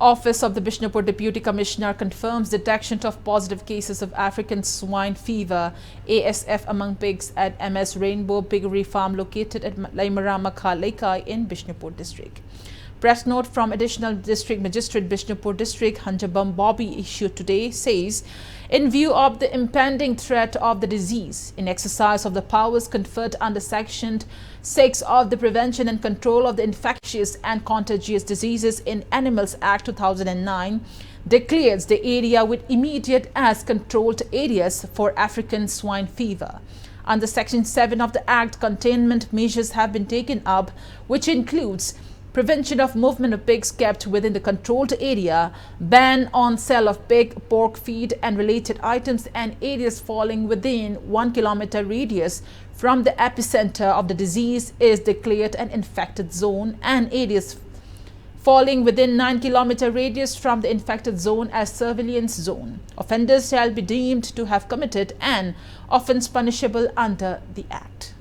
Office of the Bishnupur Deputy Commissioner confirms detection of positive cases of African swine fever ASF among pigs at MS Rainbow Piggery Farm located at Laimarama Lekkai in Bishnupur district. Press note from Additional District Magistrate Bishnupur District Hanjabam Bobby issued today says, in view of the impending threat of the disease, in exercise of the powers conferred under Section 6 of the Prevention and Control of the Infectious and Contagious Diseases in Animals Act 2009, declares the area with immediate as controlled areas for African swine fever. Under Section 7 of the Act, containment measures have been taken up, which includes prevention of movement of pigs kept within the controlled area, ban on sale of pig, pork feed and related items, and areas falling within 1 kilometer radius from the epicenter of the disease is declared an infected zone, and areas falling within 9 kilometer radius from the infected zone as surveillance zone. Offenders shall be deemed to have committed an offence punishable under the Act.